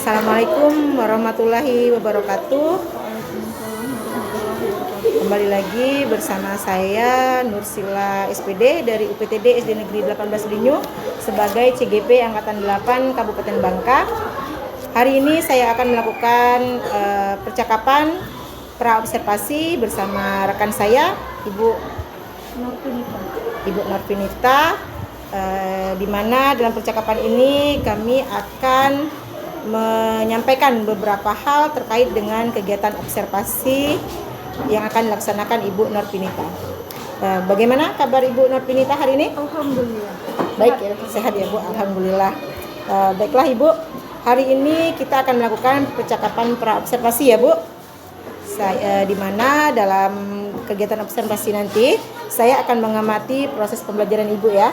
Assalamualaikum warahmatullahi wabarakatuh. Kembali lagi bersama saya Nursila SPD dari UPTD SD Negeri 18 Linyu sebagai CGP Angkatan 8 Kabupaten Bangka. Hari ini saya akan melakukan percakapan praobservasi bersama rekan saya Ibu Norvinita. Di mana dalam percakapan ini kami akan menyampaikan beberapa hal terkait dengan kegiatan observasi yang akan dilaksanakan Ibu Norvinita. Bagaimana kabar Ibu Norvinita hari ini? Alhamdulillah. Baik ya, sehat ya Bu, alhamdulillah. Baiklah Ibu, hari ini kita akan melakukan percakapan praobservasi ya Bu. Di mana dalam kegiatan observasi nanti saya akan mengamati proses pembelajaran Ibu ya.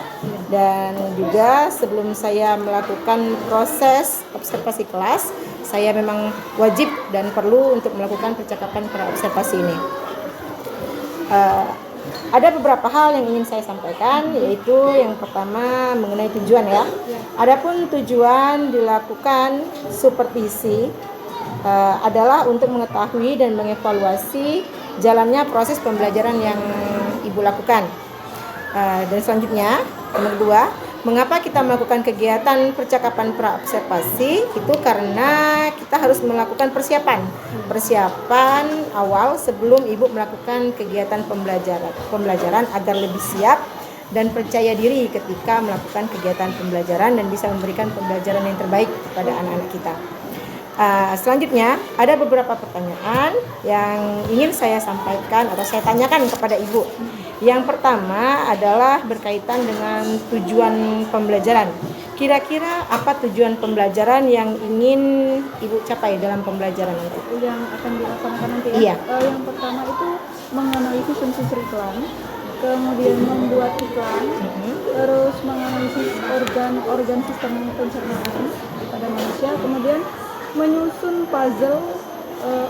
Dan juga sebelum saya melakukan proses observasi kelas, saya memang wajib dan perlu untuk melakukan percakapan praobservasi ini. Ada beberapa hal yang ingin saya sampaikan, yaitu yang pertama mengenai tujuan ya. Adapun tujuan dilakukan supervisi adalah untuk mengetahui dan mengevaluasi jalannya proses pembelajaran yang Ibu lakukan. Dan selanjutnya, nomor 2, mengapa kita melakukan kegiatan percakapan praobservasi? Itu karena kita harus melakukan persiapan awal sebelum Ibu melakukan kegiatan pembelajaran agar lebih siap dan percaya diri ketika melakukan kegiatan pembelajaran dan bisa memberikan pembelajaran yang terbaik kepada anak-anak kita. Selanjutnya ada beberapa pertanyaan yang ingin saya sampaikan atau saya tanyakan kepada Ibu. Yang pertama adalah berkaitan dengan tujuan pembelajaran. Kira-kira apa tujuan pembelajaran yang ingin Ibu capai dalam pembelajaran itu? Yang akan dilaksanakan nanti ya? Iya. Yang pertama itu menganalisis unsur iklan, kemudian membuat iklan, terus menganalisis organ sistem pencernaan pada manusia, kemudian menyusun puzzle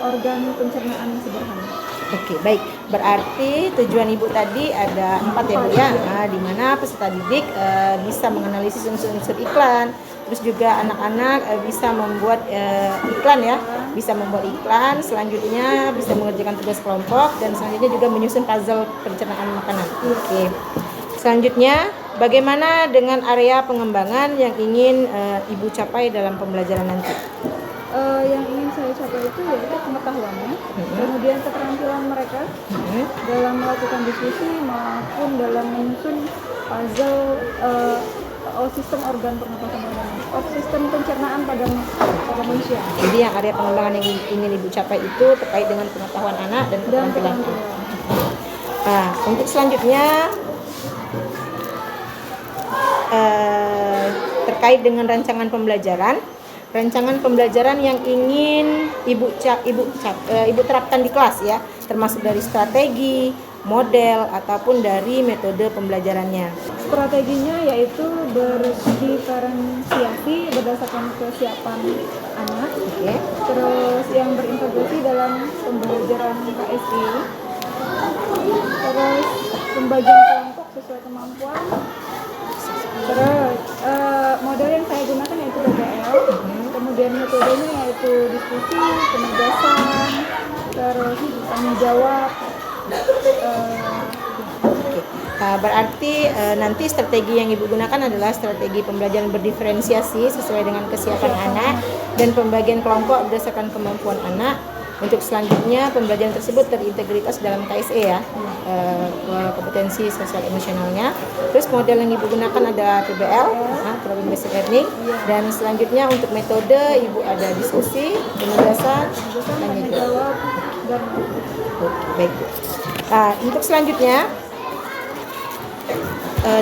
organ pencernaan sederhana. Oke, baik. Berarti tujuan Ibu tadi ada 4 ya Bu ya. Di mana peserta didik bisa menganalisis unsur-unsur iklan, terus juga anak-anak bisa membuat iklan ya, bisa membuat iklan, selanjutnya bisa mengerjakan tugas kelompok, dan selanjutnya juga menyusun puzzle pencernaan makanan. Oke. Selanjutnya, bagaimana dengan area pengembangan yang ingin Ibu capai dalam pembelajaran nanti? Yang ingin saya capai itu yaitu pengetahuannya, kemudian keterampilan mereka dalam melakukan diskusi maupun dalam menyusun puzzle sistem organ pernapasan sistem pencernaan pada manusia. Jadi yang area pengembangan yang ingin Ibu capai itu terkait dengan pengetahuan anak dan keterampilan anak. Untuk selanjutnya terkait dengan rancangan pembelajaran yang ingin Ibu terapkan di kelas ya, termasuk dari strategi, model ataupun dari metode pembelajarannya. Strateginya yaitu berdiferensiasi berdasarkan kesiapan anak, terus yang berintegrasi dalam pembelajaran KSI, terus pembagian kelompok sesuai kemampuan. Terus model yang saya gunakan yaitu PBL, kemudian metodenya yaitu diskusi, penugasan, terus tanya jawab. Berarti nanti strategi yang Ibu gunakan adalah strategi pembelajaran berdiferensiasi sesuai dengan kesiapan anak dan pembagian kelompok berdasarkan kemampuan anak. Untuk selanjutnya pembelajaran tersebut terintegritas dalam KSE ya, kompetensi sosial emosionalnya. Terus model yang Ibu gunakan ada PBL, Problem Based Learning. Dan selanjutnya untuk metode Ibu ada diskusi, penugasan, tanya jawab. Oke, baik. Untuk selanjutnya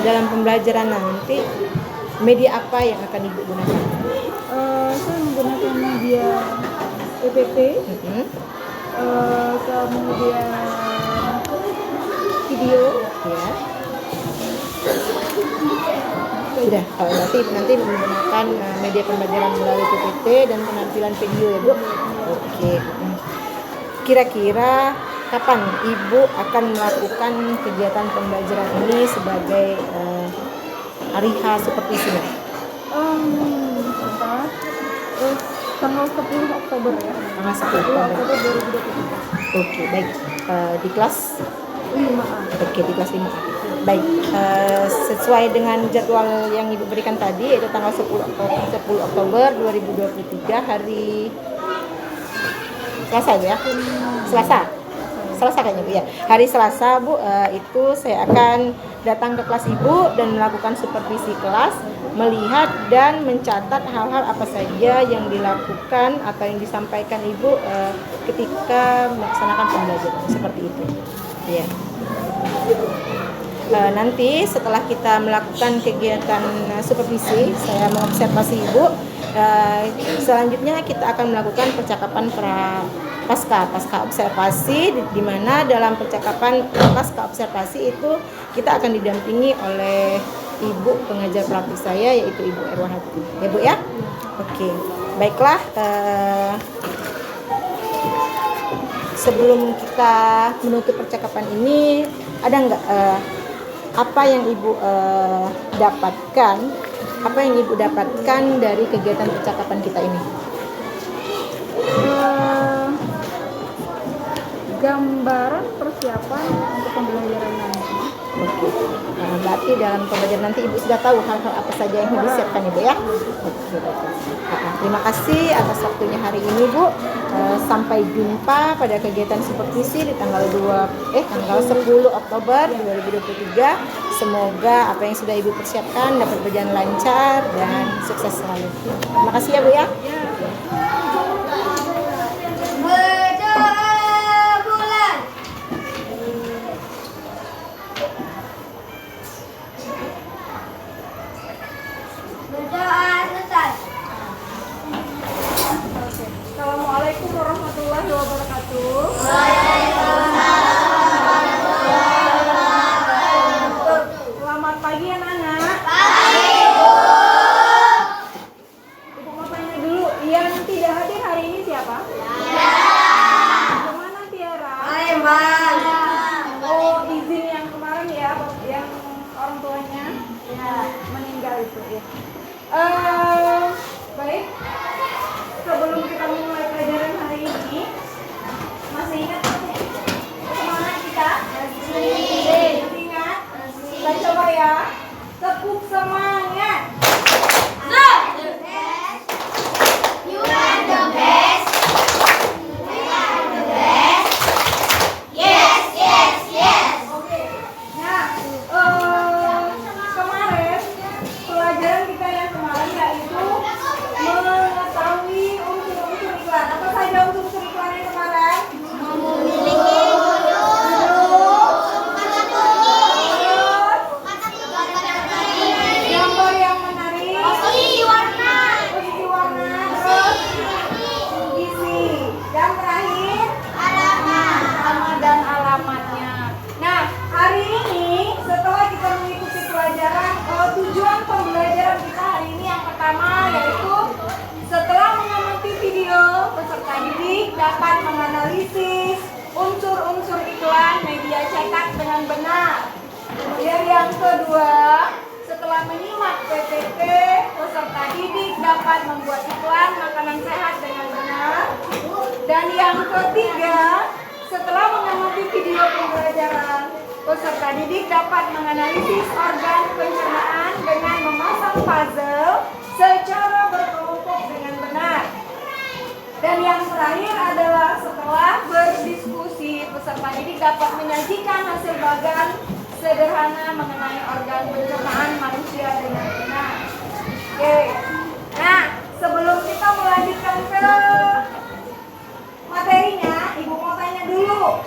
dalam pembelajaran nanti media apa yang akan Ibu gunakan? Saya menggunakan media PPT, kemudian video. Ya. Sudah, nanti menggunakan media pembelajaran melalui PPT dan penampilan video ya Bu. Oke. Kira-kira kapan Ibu akan melakukan kegiatan pembelajaran ini sebagai hari H seperti ini? tanggal 10 Oktober ya. Tanggal 10 10 Oktober. Oktober 2023. Oke, baik. Di kelas 5A. Oke, di kelas 5A. Baik, sesuai dengan jadwal yang Ibu berikan tadi, yaitu tanggal 10 Oktober 2023, hari Selasa ya? Selasa kayaknya Bu ya. Hari Selasa Bu, itu saya akan datang ke kelas Ibu dan melakukan supervisi kelas, melihat dan mencatat hal-hal apa saja yang dilakukan atau yang disampaikan Ibu ketika melaksanakan pembelajaran seperti itu. Ya. Nanti setelah kita melakukan kegiatan supervisi, saya mengobservasi Ibu. Selanjutnya kita akan melakukan percakapan pasca observasi, di mana dalam percakapan pasca observasi itu kita akan didampingi oleh Ibu pengajar praktik saya, yaitu Ibu Erwahati. Ya Bu ya? Oke, baiklah. Sebelum kita menutup percakapan ini, ada nggak apa yang Ibu dapatkan? Apa yang Ibu dapatkan dari kegiatan percakapan kita ini? Gambaran persiapan untuk pembelajaran nanti. Oke. Berarti dalam pembelajaran nanti Ibu sudah tahu hal-hal apa saja yang harus disiapkan Ibu ya? Oke, baiklah. Terima kasih atas waktunya hari ini Bu. Sampai jumpa pada kegiatan supervisi di tanggal 10 Oktober 2023. Semoga apa yang sudah Ibu persiapkan dapat berjalan lancar dan sukses selalu. Terima kasih ya Bu ya. Assalamualaikum warahmatullahi wabarakatuh. Selamat pagi anak-anak. Ibu mau tanya dulu, yang tidak hadir hari ini siapa? Kemana Tiara? Oh, izin yang kemarin ya, yang orang tuanya meninggal itu ya. Baik. Sebelum kita mulai pelajaran hari ini, masih ingat kemana kita? Masih ingat? Kita coba ya. Tepuk semangat. You are the best. We are the best. Yes, yes, yes. Oke. Nah, kemarin pelajaran kita yang kemarin yaitu mengetahui unsur-unsur iklan. Apa saja unsur-unsur iklan yang kemarin? Memiliki Gambar yang menarik, posisi warna. posisi warna, terus isi, dan terakhir nama dan alamatnya. Nah, hari ini setelah kita mengikuti pelajaran, tujuan pembelajaran kita hari ini yang pertama yaitu setelah mengamati video, peserta didik dapat menganalisis unsur-unsur iklan media cetak dengan benar. Kemudian yang kedua, setelah menyimak PPT, peserta didik dapat membuat iklan makanan sehat dengan benar. Dan yang ketiga, setelah mengamati video pembelajaran, peserta didik dapat menganalisis organ pencernaan dengan memasang puzzle secara berkelompok dengan benar. Dan yang terakhir adalah setelah berdiskusi, peserta didik dapat menyajikan hasil bagan sederhana mengenai organ pencernaan manusia dengan benar. Oke. Nah, sebelum kita melanjutkan ke materinya, Ibu mau tanya dulu.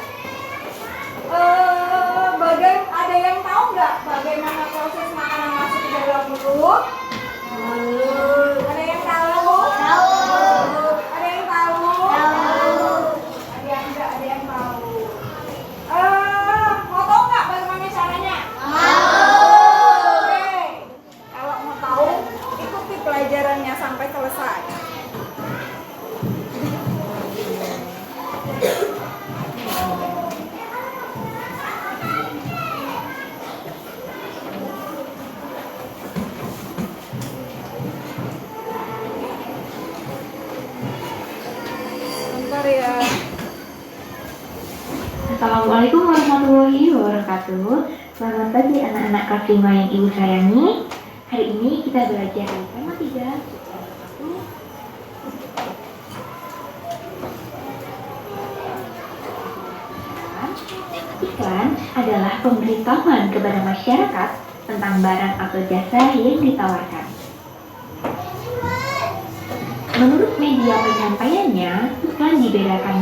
Ada yang tahu nggak bagaimana proses makanan masuk ke dalam mulut? Ada yang tahu? Ada yang tahu? Ada yang enggak? Ada yang tahu? Mau tahu nggak bagaimana caranya? Oke. Kalau mau tahu, ikuti pelajarannya sampai selesai. Maria. Assalamualaikum warahmatullahi wabarakatuh. Selamat pagi anak-anak kelas 5 yang ibu sayangi. Hari ini kita belajar di tema 3. Iklan adalah pemberitahuan kepada masyarakat tentang barang atau jasa yang ditawarkan. Menurut media penyampaiannya, iklan dibedakan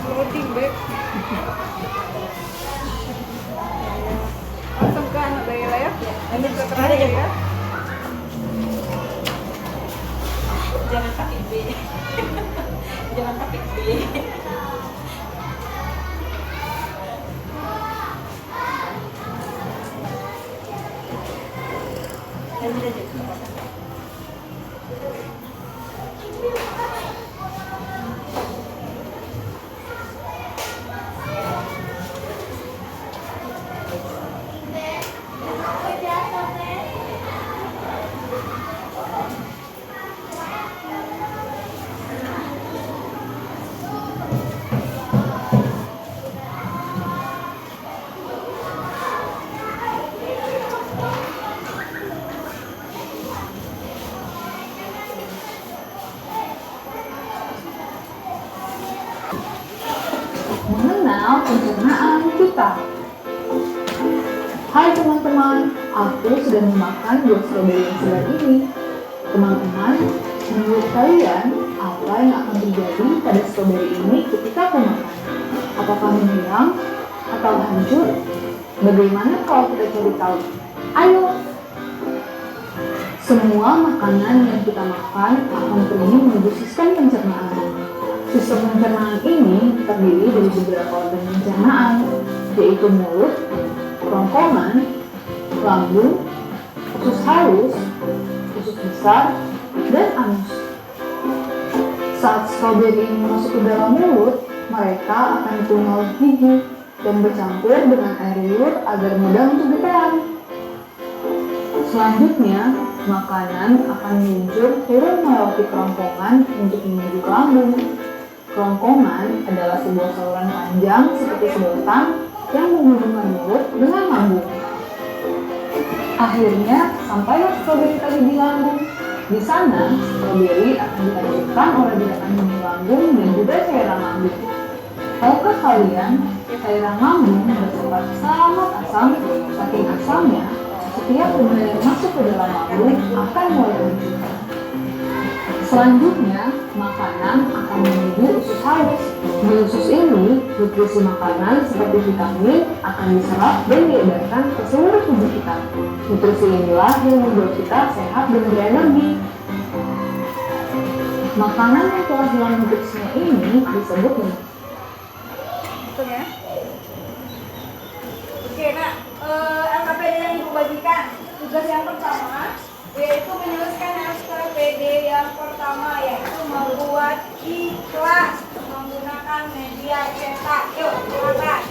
Loading, Beb. Langsung ke anak Laila ya. Lanjut ke terakhir ya. Jangan pakai B. Jangan pakai B. Lanjut aja. Mengenal pencernaan kita. Hai teman-teman, aku sudah memakan buah stroberi yang segar ini. Teman-teman, menurut kalian, apa yang akan terjadi pada stroberi ini ketika aku makan? Apakah menghilang atau hancur? Bagaimana kalau kita cari tahu? Ayo! Semua makanan yang kita makan akan pergi menuju sistem pencernaan. Sistem pencernaan ini terdiri dari beberapa organ pencernaan, yaitu mulut, kerongkongan, lambung, usus halus, usus besar, dan anus. Saat stroberi ini masuk ke dalam mulut, mereka akan dituang oleh gigi dan bercampur dengan air liur agar mudah untuk ditelan. Selanjutnya, makanan akan meluncur turun melewati kerongkongan untuk menuju ke lambung. Kerongkongan adalah sebuah saluran panjang seperti sedotan yang menghubungkan mulut dengan lambung. Akhirnya, sampailah stroberi tadi di lambung. Di sana, stroberi akan ditancapkan oleh bilakan di lambung dan juga cairan lambung. Tahukah kalian, cairan lambung bersifat sangat asam, saking asamnya, setiap benda yang masuk ke dalam lambung akan mulai hancur. Selanjutnya, makanan akan menuju usus halus. Di usus ini, nutrisi makanan seperti vitamin akan diserap dan diedarkan ke seluruh tubuh kita. Nutrisi inilah yang membuat kita sehat dan berenergi. Makanan yang telah hilang nutrisinya ini disebut Betul ya. Oke, Nak. LKPD yang Ibu bagikan. Tugas yang pertama yaitu menyelesaikan LKPD yang pertama, yaitu membuat iklan menggunakan media cetak. Yuk, silakan.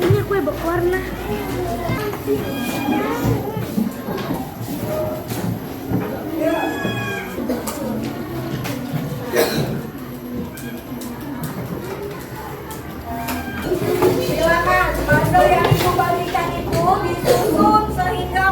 Ini kue berwarna. Silakan, bundle yang Ibu bagikan itu disusun sehingga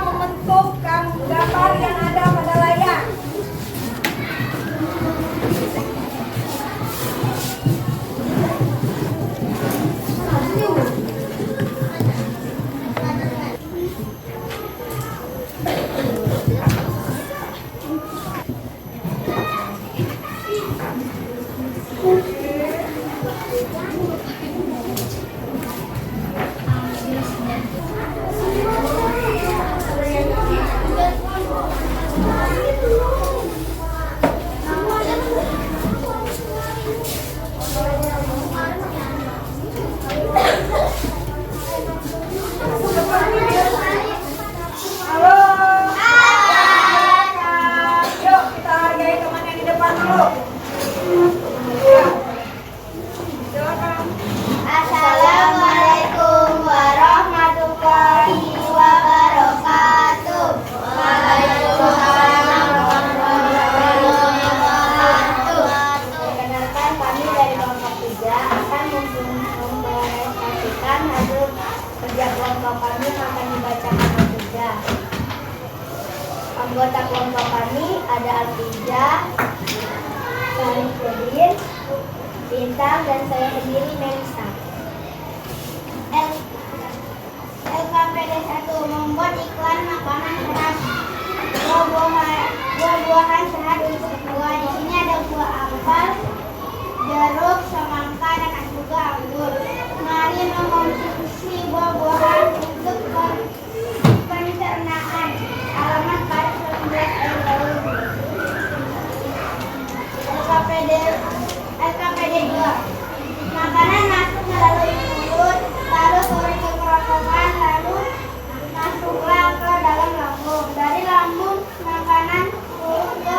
kelompok kami akan dibacakan juga. Anggota kelompok kami ada Alfija, Sarifudin, Bintang, dan saya sendiri Melisa. LKPD 1 membuat iklan makanan sehat, buah-buahan sehat untuk buah. Di sini ada buah apel, jeruk, semangka, dan juga anggur. Mari mengonsumsi buah-buahan untuk pencernaan. Alamat pada 19 tahun. LKPD 2. Makanan masuk melalui mulut, lalu turun ke kerongkongan, lalu masuklah ke dalam lambung. Dari lambung makanan turun ke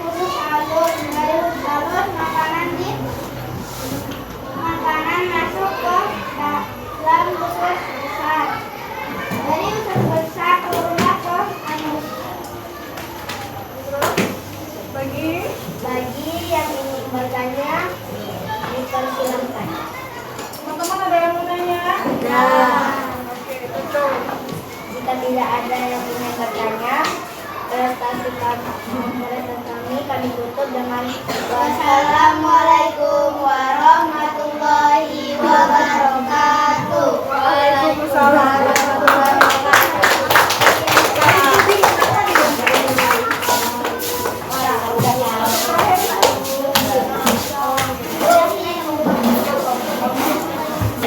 usus alus. Dari usus alus makanan masuk ke dalam usus besar. Dari usus besar turunlah ke anus. Bagi yang ingin bertanya, dipersilakan. Teman-teman ada yang mau tanya? Ada. Oke, betul. Jika tidak ada yang ingin bertanya, prestasi kami tutup dengan wassalamualaikum warahmatullahi wabarakatuh. Waalaikumsalam warahmatullahi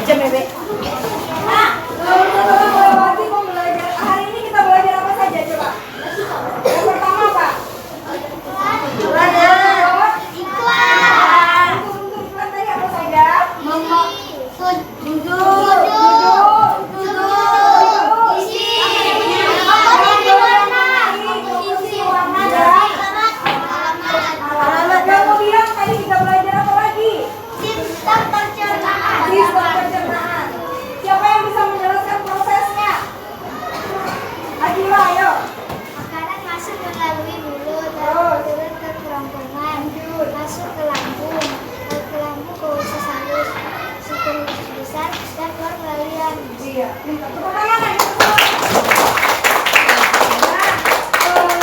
Aja bebek. Nanti mau belajar. Hari ini kita belajar apa saja coba? Yang pertama apa? Iklan. Untuk iklan tadi apa saja? Duduk. Isi. Warna dan Alamat. Kemudian tadi kita belajar apa lagi? sistem pencernaan. Sistem pencernaan. Siapa yang bisa menjelaskan prosesnya? Akila, ayo. Makanan masuk melalui mulut, lalu turun ke kerongkongan, masuk ke lambung, ke lambung ke usus halus, ke usus besar, dan keluar melalui anus. Iya. Minta tepuk tangan.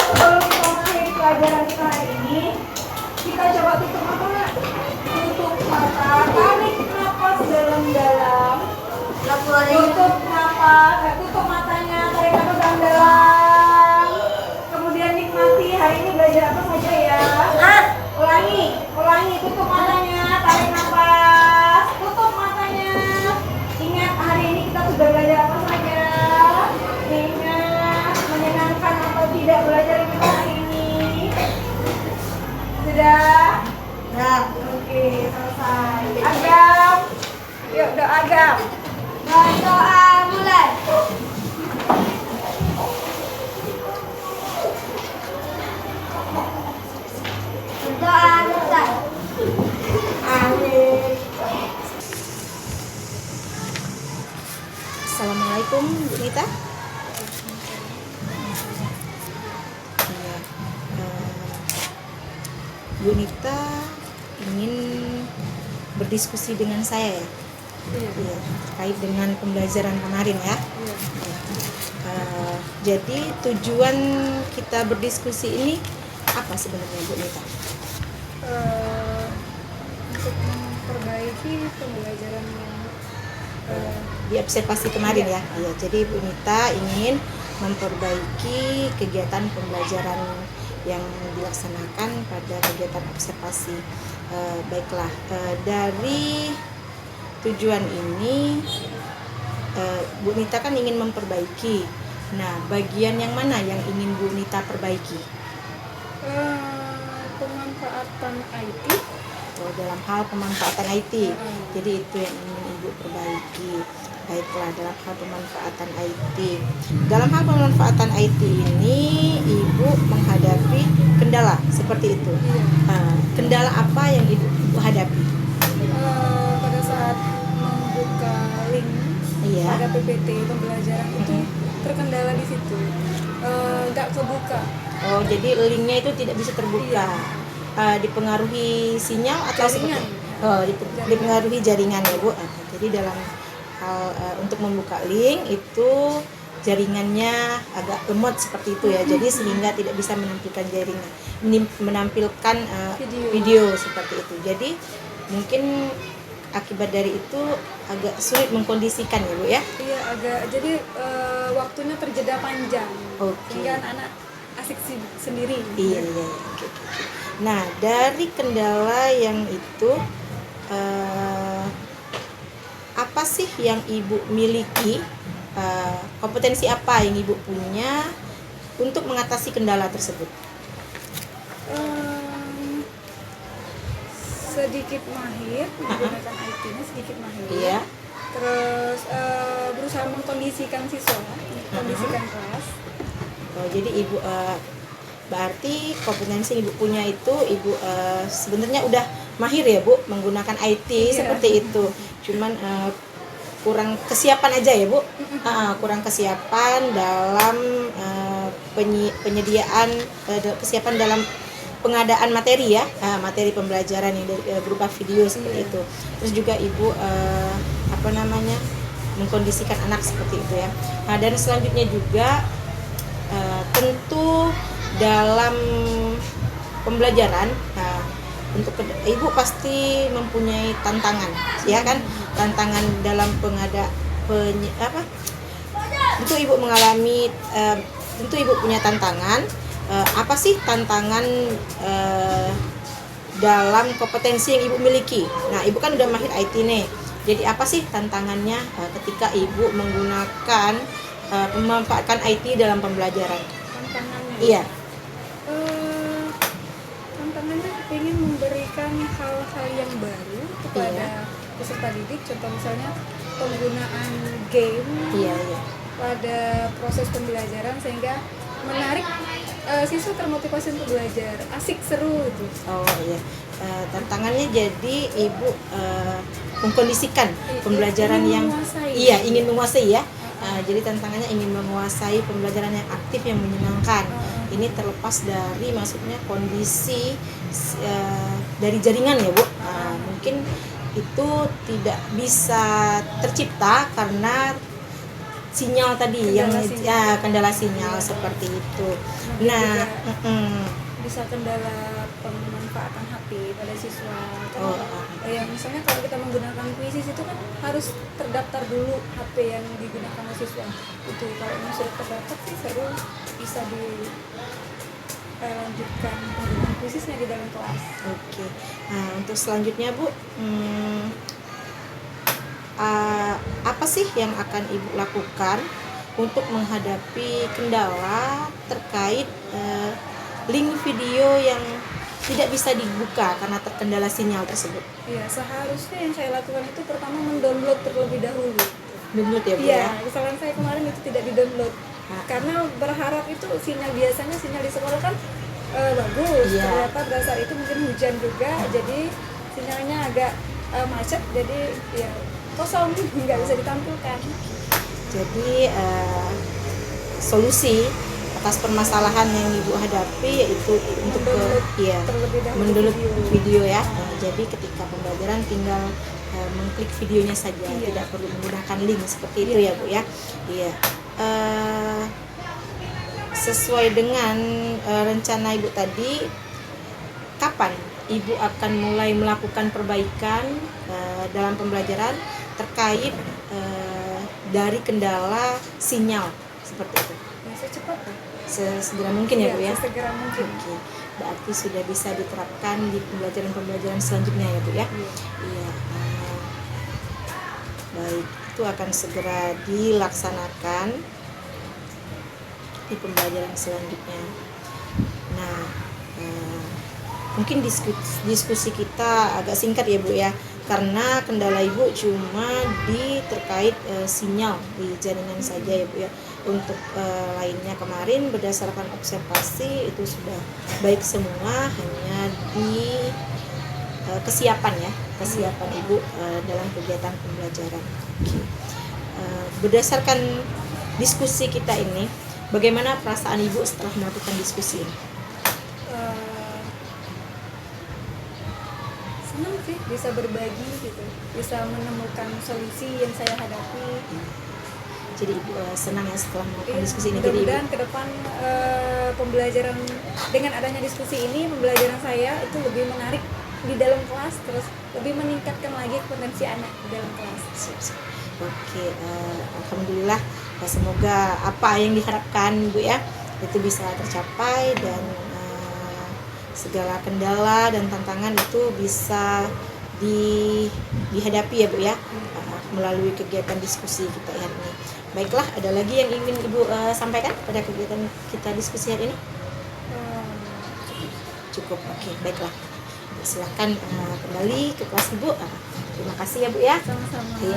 Sebelum kita mengakhiri pelajaran kita hari ini, kita coba tutup mata. Tutup mata, tarik nafas dalam-dalam. Tutup matanya, tarik nafas dalam-dalam. Kemudian nikmati hari ini belajar apa saja ya. Ulangi, tutup matanya, tarik nafas, tutup matanya. Ingat hari ini kita sudah belajar apa saja. Ingat menyenangkan atau tidak belajar kita hari ini. Sudah? Oke, selesai. Agam. Yuk, doa Agam. Berdoa mulai. Berdoa mulai. Amin. Assalamualaikum Bu Nita. Iya, Bu Nita ingin berdiskusi dengan saya ya. Iya, terkait dengan pembelajaran kemarin ya. Iya. Jadi tujuan kita berdiskusi ini apa sebenarnya Bu Nita? Untuk memperbaiki pembelajaran yang Di observasi kemarin ya. Iya, jadi Bu Nita ingin memperbaiki kegiatan pembelajaran yang dilaksanakan pada kegiatan observasi. Baiklah, dari tujuan ini Bu Nita kan ingin memperbaiki. Nah, bagian yang mana yang ingin Bu Nita perbaiki? pemanfaatan IT. Oh, dalam hal pemanfaatan IT. Jadi itu yang ingin Ibu perbaiki. Baiklah, dalam hal pemanfaatan IT. Dalam hal pemanfaatan IT ini Ibu menghadapi kendala seperti itu. Kendala apa yang Ibu hadapi? Pada saat membuka link pada PPT pembelajaran itu terkendala di situ, nggak kebuka. Oh, jadi linknya itu tidak bisa terbuka. Dipengaruhi sinyal atau Jaringan. seperti? Oh, dipengaruhi jaringan ya Bu. Jadi dalam hal untuk membuka link itu jaringannya agak lemot seperti itu ya, jadi sehingga tidak bisa menampilkan jaringan, menampilkan video seperti itu. Jadi mungkin akibat dari itu agak sulit mengkondisikan ya Bu ya. Iya, agak jadi waktunya terjeda panjang. Oke. Sehingga anak asik sendiri. Iya. Oke. Nah, dari kendala yang itu apa sih yang Ibu miliki? Kompetensi apa yang Ibu punya untuk mengatasi kendala tersebut? Sedikit mahir menggunakan IT-nya, sedikit mahir. Iya. Terus berusaha mengkondisikan siswa, kondisikan kelas. Oh, jadi Ibu berarti kompetensi yang Ibu punya itu Ibu sebenarnya udah mahir ya Bu menggunakan IT seperti itu. Cuman kurang kesiapan aja ya Bu. Kurang kesiapan dalam penyediaan kesiapan dalam pengadaan materi ya, materi pembelajaran yang berupa video seperti itu. Terus juga Ibu mengkondisikan anak seperti itu ya. Nah, dan selanjutnya juga tentu dalam pembelajaran, untuk Ibu pasti mempunyai tantangan, ya kan? Tantangan dalam tentu Ibu mengalami, tentu Ibu punya tantangan. Apa sih tantangan dalam kompetensi yang Ibu miliki? Nah, Ibu kan udah mahir IT nih. Jadi apa sih tantangannya ketika Ibu menggunakan memanfaatkan IT dalam pembelajaran? Tantangannya. Iya. Tantangannya ingin memberikan hal-hal yang baru kepada peserta didik. Contoh misalnya penggunaan game pada proses pembelajaran sehingga menarik siswa termotivasi untuk belajar, asik, seru gitu. Oh iya. Tantangannya jadi Ibu mengkondisikan pembelajaran yang ingin menguasai ya. Jadi tantangannya ingin menguasai pembelajaran yang aktif, yang menyenangkan. Ini terlepas dari maksudnya kondisi dari jaringan ya Bu. Mungkin itu tidak bisa tercipta karena sinyal tadi kendala sinyal seperti itu. Nah, bisa kendala pemanfaatan HP pada siswa. Yang misalnya kalau kita menggunakan kuisis itu kan harus terdaftar dulu HP yang digunakan oleh siswa. Itu kalau sudah terdaftar sih seru, bisa dilanjutkan penggunaan kuisisnya di dalam kelas. Oke. Nah, untuk selanjutnya Bu, apa sih yang akan Ibu lakukan untuk menghadapi kendala terkait link video yang tidak bisa dibuka karena terkendala sinyal tersebut? Iya, seharusnya yang saya lakukan itu pertama mendownload terlebih dahulu. Download ya Bu Iya, ya? kesalahan saya kemarin itu tidak didownload. Karena berharap itu sinyal di sekolah kan bagus. Ternyata pada saat itu mungkin hujan juga, jadi sinyalnya agak macet, jadi ya kosong, nggak bisa ditampilkan. Jadi solusi atas permasalahan yang Ibu hadapi yaitu untuk mendownload video ya. Jadi ketika pembelajaran tinggal mengklik videonya saja, tidak perlu menggunakan link seperti itu ya Bu ya. Iya. Sesuai dengan rencana Ibu tadi, kapan Ibu akan mulai melakukan perbaikan dalam pembelajaran terkait dari kendala sinyal seperti itu? Secepatnya. Segera mungkin ya Bu ya? Segera mungkin. Oke. Berarti sudah bisa diterapkan di pembelajaran selanjutnya ya Bu ya? Iya. Baik, itu akan segera dilaksanakan di pembelajaran selanjutnya. Nah, mungkin diskusi kita agak singkat ya Bu ya, karena kendala Ibu cuma terkait sinyal di jaringan saja ya Bu ya. Untuk lainnya kemarin berdasarkan observasi itu sudah baik semua, hanya di kesiapan Ibu dalam kegiatan pembelajaran. Berdasarkan diskusi kita ini, bagaimana perasaan Ibu setelah melakukan diskusi ini? senang sih bisa berbagi gitu, bisa menemukan solusi yang saya hadapi. Jadi Ibu senang ya setelah melakukan Iya, diskusi ini. Jadi Ibu mudah-mudahan ke depan pembelajaran dengan adanya diskusi ini, pembelajaran saya itu lebih menarik di dalam kelas, terus lebih meningkatkan lagi potensi anak di dalam kelas. siap. Oke, alhamdulillah. Semoga apa yang diharapkan Bu ya itu bisa tercapai dan segala kendala dan tantangan itu bisa dihadapi ya Bu ya, melalui kegiatan diskusi kita hari ini. Baiklah, ada lagi yang ingin Ibu sampaikan pada kegiatan kita diskusi hari ini? Cukup. Oke, baiklah. Silakan kembali ke kelas Ibu. Terima kasih ya Bu ya. Sama-sama. Iya.